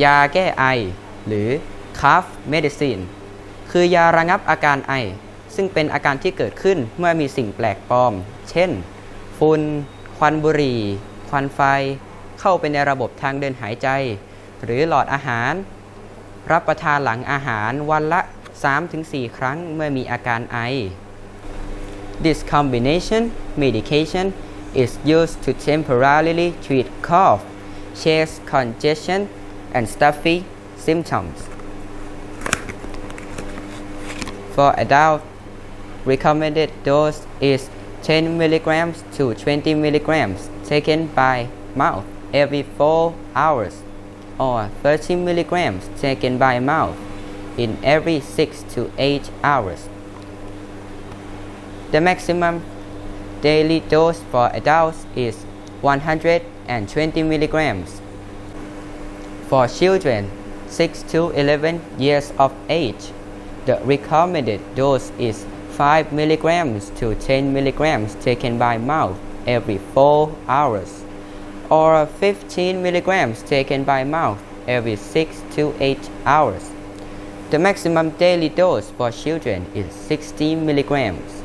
ยาแก้ไอหรือ cough medicine คือยาระงับอาการไอซึ่งเป็นอาการที่เกิดขึ้นเมื่อมีสิ่งแปลกปลอมเช่นฝุ่นควันบุหรี่ควันไฟเข้าไปในระบบทางเดินหายใจหรือหลอดอาหารรับประทานหลังอาหารวันละ 3-4 ครั้งเมื่อมีอาการไอ This combination medication is used to temporarily treat cough, chest congestion, and stuffy symptoms. For adults, recommended dose is 10 mg to 20 mg taken by mouth every 4 hours or 30 mg taken by mouth in every 6 to 8 hours. The maximum daily dose for adults is 120 mg. For children 6 to 11 years of age, the recommended dose is 5 mg to 10 mg taken by mouth every 4 hours, or 15 mg taken by mouth every 6 to 8 hours. The maximum daily dose for children is 60 mg.